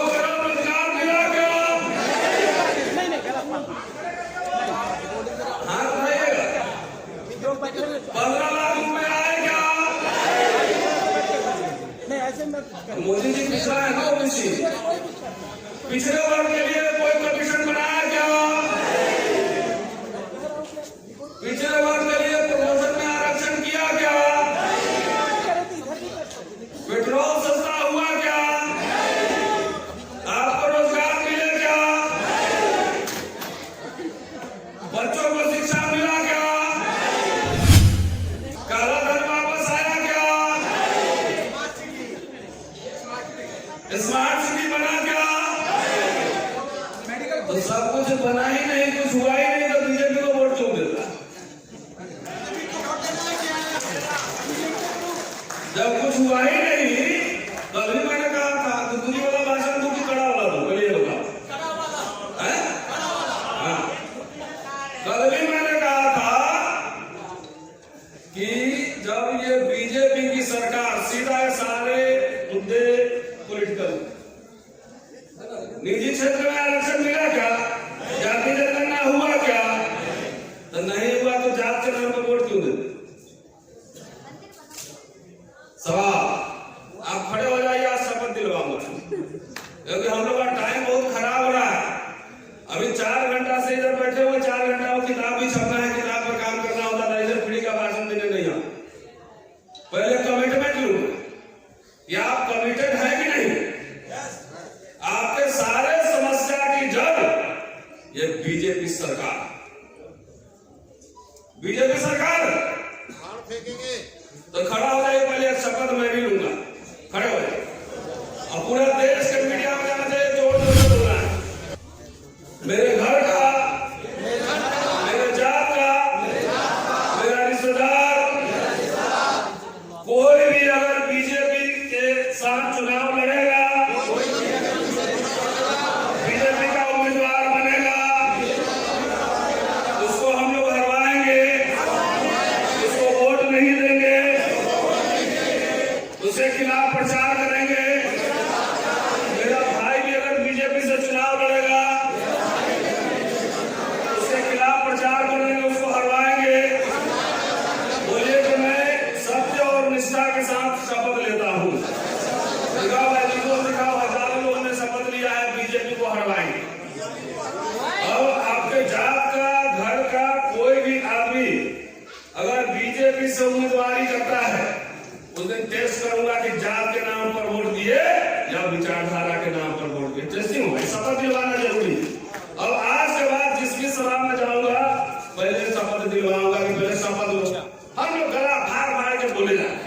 करोड़ रोजगार मिला क्या? हाँ बताइएगा। 15 लाख रुपए आए क्या? मोदी जी पिछड़ा है ना ओबीसी, पिछड़े वर्ग के लिए कोई कमीशन बनाया क्या? पिछड़े वर्ग के लिए प्रमोशन में आरक्षण किया क्या? पेट्रोल सस्ता हुआ क्या? आपको रोजगार मिले क्या? बच्चों को शिक्षा मिला क्या? काला धन वापस आया क्या? स्मार्ट सिटी बना क्या? तो सब कुछ बना ही नहीं, कुछ हुआ ही नहीं, तो बीजेपी को वोट क्यों देता? जब कुछ हुआ ही नहीं तो अभी मैंने कहा था कि दूरी वाला भाषण को कड़ा वाला दो, बोलिए होगा। कल भी मैंने कहा था कि जब ये बीजेपी की सरकार सीधा सारे मुद्दे पॉलिटिकल, निजी क्षेत्र में आरक्षण मिला क्या? जाति जनगणना हुआ क्या? तो नहीं हुआ तो जात के नाम पर वोट क्यों देते? सवाल, आप खड़े हो जाइए, आज शपथ दिलवाऊंगा, क्योंकि हम लोग का टाइम बहुत खराब हो रहा है। अभी 4 घंटा से इधर बैठे हुए, 4 घंटा वो किताब भी छपना है, किताब पर काम करना होता था, इधर फ्री का भाषण देने नहीं आता। पहले कमिटमेंट लूंगा कि आप कमिटेड है कि नहीं। आपके सारे समस्या की जड़ ये बीजेपी सरकार, बीजेपी सरकार फेंकेंगे। तो खड़ा हो जाइए, पहले शपथ मैं भी लूंगा, खड़े हो जाइए। अब पूरा देश के मीडिया में जाना चाहिए, जोर जोर से बोलना है। मेरे घर का, मेरे जात का, मेरा रिश्तेदार, कोई भी अगर बीजेपी के साथ चुनाव लड़ेगा, बीजेपी का उम्मीदवार बनेगा, उसको हम लोग हरवाएंगे, उसको वोट नहीं देंगे, उसके खिलाफ प्रचार करेंगे। मेरा भाई भी अगर बीजेपी से चुनाव लड़ेगा, उसके खिलाफ प्रचार करेंगे, उसको हरवाएंगे। बोलिए कि मैं सत्य और निष्ठा के साथ शपथ लेता हूँ। दिखाओ, हजारों लोगों ने शपथ लिया है, बीजेपी को हरवाएंगे। अब आपके जात का, घर का कोई भी आदमी अगर बीजेपी से उम्मीदवारी करता है, उस दिन टेस्ट करूंगा कि जात के नाम पर वोट दिए या विचारधारा के नाम पर वोट दिए। टेस्टिंग होगा, शपथ दिलवाना जरूरी। अब आज के बाद जिस भी सभा में जाऊंगा, पहले शपथ दिलवाऊंगा कि पहले शपथ लो। हम लोग गला फाड़ फाड़ के बोले जा रहे हैं,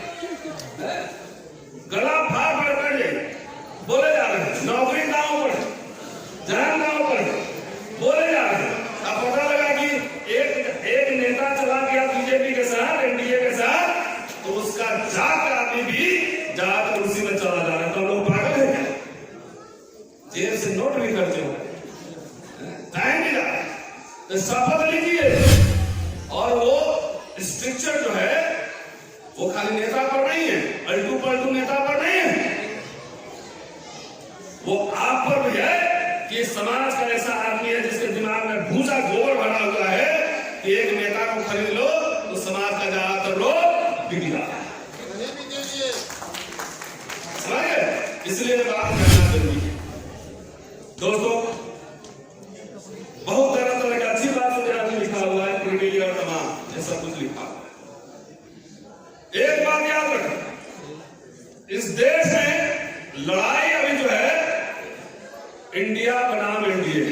गला फाड़ फाड़ कर बोले जा रहे हैं। नौकरी दांव पर, जान दांव पर बोले जा रहे हैं। अब पता लगा कि एक नेता चला गया बीजेपी के साथ, एनडीए के साथ, तो उसका जात आदमी भी जात कुर्सी में चला जा रहा है। तो लोग पागल है क्या? जेल से नोट भी करते हो, टाइम भी जा रहा है। तो शपथ लीजिए। और वो स्ट्रक्चर जो है वो खाली नेता पर नहीं है, अल्टू पल्टू नेता पर नहीं है, वो आप पर भी है कि समाज का ऐसा आदमी है जिसके दिमाग में भूसा गोबर भरा हुआ है कि एक नेता को खरीद लो तो समाज का ज्यादातर लोग बिक जाता है। समझे? इसलिए बात करना जरूरी है। दोस्तों, बहुत तरह तरह की अच्छी बात मुझे लिखा हुआ है, प्रिविलेज और तमाम ये सब कुछ लिखा हुआ है। एक बात याद रखना, इस देश में लड़ाई अभी जो है इंडिया बनाम एनडीए,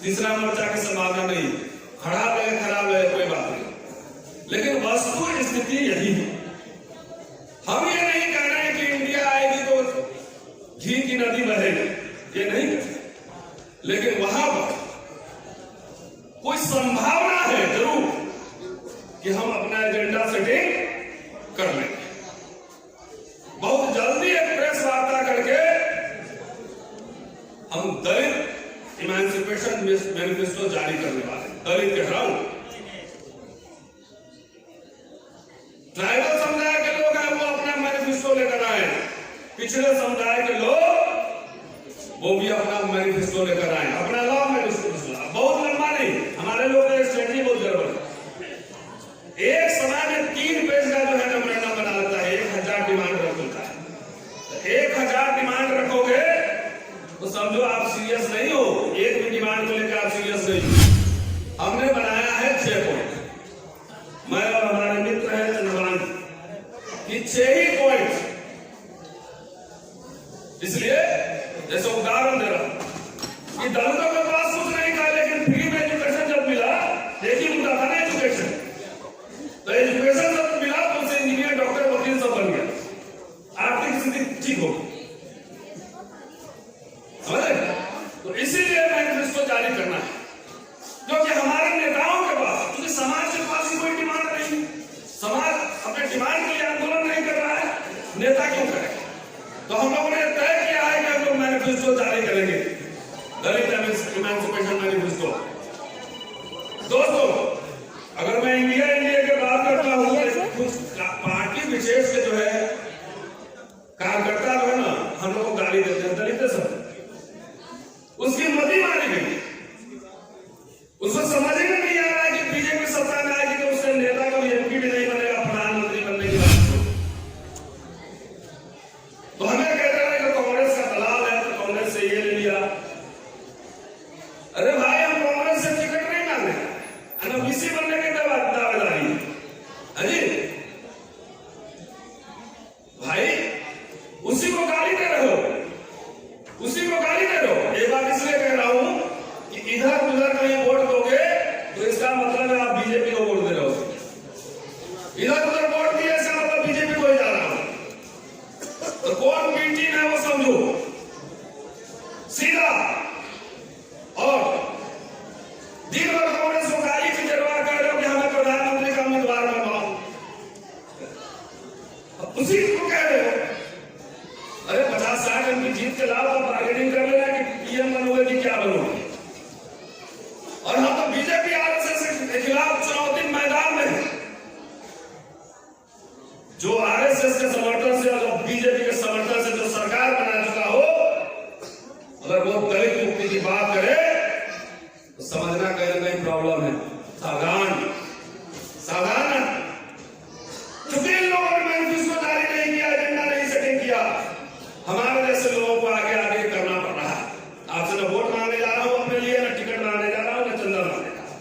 तीसरा मोर्चा की संभावना नहीं। खराब लगे खराब लगे कोई बात नहीं, लेकिन वस्तु स्थिति यही है। हम ये नहीं कह रहे हैं कि इंडिया आएगी तो घी की नदी बहेगी, ये नहीं कह रहे, लेकिन वहां पर कोई संभावना है जरूर कि हम अपना एजेंडा सेटिंग कर लेंगे। बहुत जल्दी एक प्रेस वार्ता करके हम दलित इमेंसिपेशन मैनिफेस्टो जारी करने वाले, दलित के खिलाफ। ट्राइबल समुदाय के लोग हैं, वो अपना मैनिफेस्टो लेकर आए, पिछड़े समुदाय के लोग वो भी अपना मैनिफेस्टो लेकर आए, अपना लॉ मैनिफेस्टो। बहुत लंबा नहीं, हमारे लोग का स्ट्रेटजी बहुत गड़बड़ है। एक समय में 3 पेज का जो है मेमोरेंडम बना लेता है, 1000 डिमांड रखता है। 1000 डिमांड रखोगे तो समझो आप सीरियस नहीं हो, एक भी डिमांड को लेकर आप सीरियस नहीं हो। हमने बनाया है 6 पॉइंट, मैं और हमारे मित्र हैं चंद्रभान की 6 ही पॉइंट। इसलिए जैसे उदाहरण दे रहा कि दलितों के पास कुछ नहीं था, लेकिन फ्री में एजुकेशन जब मिला, एक ही मुद्दा था ना एजुकेशन, तो एजुकेशन जब मिला तो उसे इंजीनियर, डॉक्टर, वकील सब बन गया, आर्थिक स्थिति ठीक हो गई। समझे? तो इसीलिए मैनिफेस्टो जारी करना है, क्योंकि हमारे नेताओं के पास, क्योंकि समाज के पास कोई डिमांड नहीं, समाज अपने डिमांड के लिए आंदोलन नहीं कर रहा है, नेता क्यों करे? तो हम लोगों ने तय किया है कि हम लोग मैनिफेस्टो जारी करेंगे, दलित इमेंसिपेशन मैनिफेस्टो। दोस्तों, अगर मैं इंडिया की बात करता हूँ, कुछ पार्टी विशेष के जो है कार्यकर्ता जो है ना, हम लोग को गाली देते हैं, दलित सब, उसकी मदी मारी गई, उसको समझ में नहीं आ रहा है कि बीजेपी सत्ता में आएगी तो उससे नेता का एमपी भी नहीं बनेगा, प्रधानमंत्री बनने की बात। तो हमें कहते हैं कि कांग्रेस का दलाल है, तो कांग्रेस से ये ले लिया। अरे भाई, हम कांग्रेस से टिकट नहीं मांगे, एनओबीसी बनने के दावेदारी है जी भाई, उसी को गाली दे रहे हो, उसी को गाली दे रहे हो। ये बात इसलिए कह रहा हूं कि इधर उधर कहीं वोट दोगे तो इसका मतलब है आप बीजेपी को वोट दे रहे हो। इधर उधर वोट दिया इसका मतलब बीजेपी को ही जा रहा हो, तो कौन बी टीम है वो समझो सीधा। और दिन भर कांग्रेस को गाली की जरूरत कर रहे हो कि हमें प्रधानमंत्री का उम्मीदवार बनवाओ, उसी को कह रहे हो। अरे 50-60 एमपी जीत के लाभ, तो बार्गेनिंग कर लेना कि पीएम बनोगे कि क्या बनोगे। और हम तो बीजेपी आरएसएस के खिलाफ चुनौती मैदान में है। जो आरएसएस के समर्थन से और बीजेपी के समर्थन से जो सरकार बना चुका हो, अगर वो दलित मुक्ति की बात करे तो समझना कहीं ना कहीं प्रॉब्लम है। सावधान सावधान। चूंकि इन लोगों ने मैनिफेस्टो जारी नहीं किया, एजेंडा नहीं सेटिंग किया, हमारे जैसे लोगों को आगे आगे करना पड़ रहा है। आपसे न वोट मांगने जा रहा हूं अपने लिए, न टिकट मांगने जा रहा हूं, न चंदा मांगने जा रहा हूं।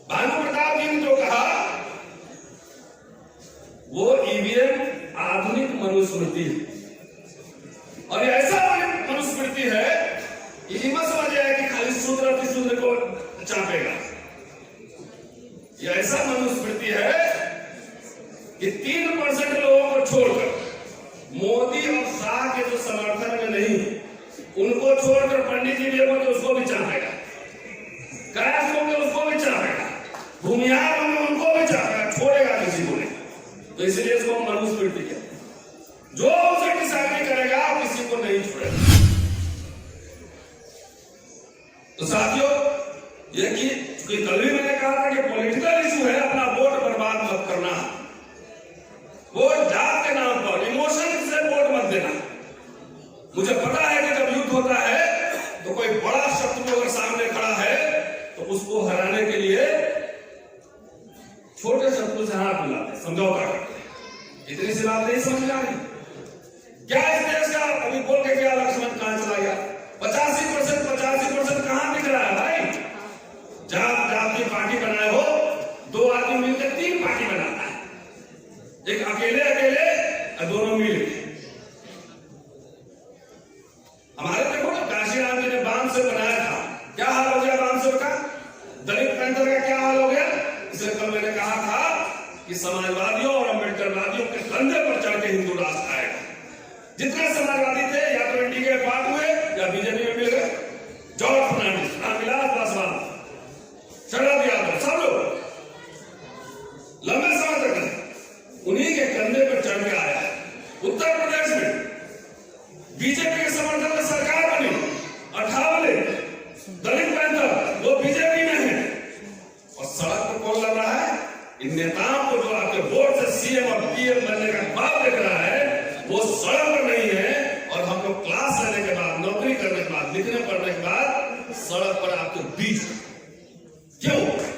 भानु प्रताप जी ने जो कहा वो ईवीएम आधुनिक मनुस्मृति है, और ये ऐसा मनुस्मृति है ये मत समझिए कि खाली शूद्र अतिशूद्र को चापेगा। ये ऐसा मनुस्मृति है कि 3% लोगों को छोड़कर, मोदी और शाह के जो समर्थन में नहीं, उनको छोड़कर पंडित जी भी होंगे उसको भी चाहेगा, कैश होंगे उसको भी चाहेगा, भूमिहार होंगे उनको भी चाहेगा, छोड़ेगा किसी को नहीं। तो इसलिए इसको मनुस्मृति कहते हैं। जो उसे डिसाइड करेगा किसी को नहीं छोड़ेगा। तो साथियों, ये कि कल भी मैंने कहा था कि पॉलिटिकल इशू है, अपना वोट बर्बाद मत करना, वोट जात के नाम पर इमोशन से वोट मत देना। मुझे पता है कि जब युद्ध होता है तो कोई बड़ा शत्रु अगर सामने खड़ा है तो उसको हराने के लिए छोटे शत्रु से हाथ मिलाते, समझौता करते हैं। इतनी सी बात नहीं समझ आ रही क्या? इस देश का अभी बोल के क्या लक्ष्मण कहां चला गया? 85% कहां दिख रहा है भाई? जात जात की पार्टी बनाए हो, 2 आदमी मिलकर 3 पार्टी बनाता है, एक अकेले और दोनों मिल। हमारे देखो ना, काशीराम जी ने बांध से बनाया था, क्या हाल हो गया बांध से का? दलित पैंथर का क्या हाल हो गया? इसलिए कल मैंने कहा था कि समाजवादियों और अम्बेडकरवादियों के कंधे पर चढ़ के हिंदू राष्ट्र आएगा। जितने समाजवादी थे या तो एनडीए के पार्ट हुए या बीजेपी में मिल गए। जॉर्ज फर्नांडिस, रामविलास पासवान, शरद यादव, सब लोग लंबे समय तक उन्हीं के कंधे पर चढ़ के आया है। उत्तर प्रदेश में बीजेपी के समर्थन में सरकार बनी, 58 दलित पैंथर वो बीजेपी में है, और सड़क पर कौन लड़ रहा है? इन नेताओं को जो आपके वोट से सीएम और पीएम बनने का बात देख रहा है, सड़क पर आपके बीच क्यों?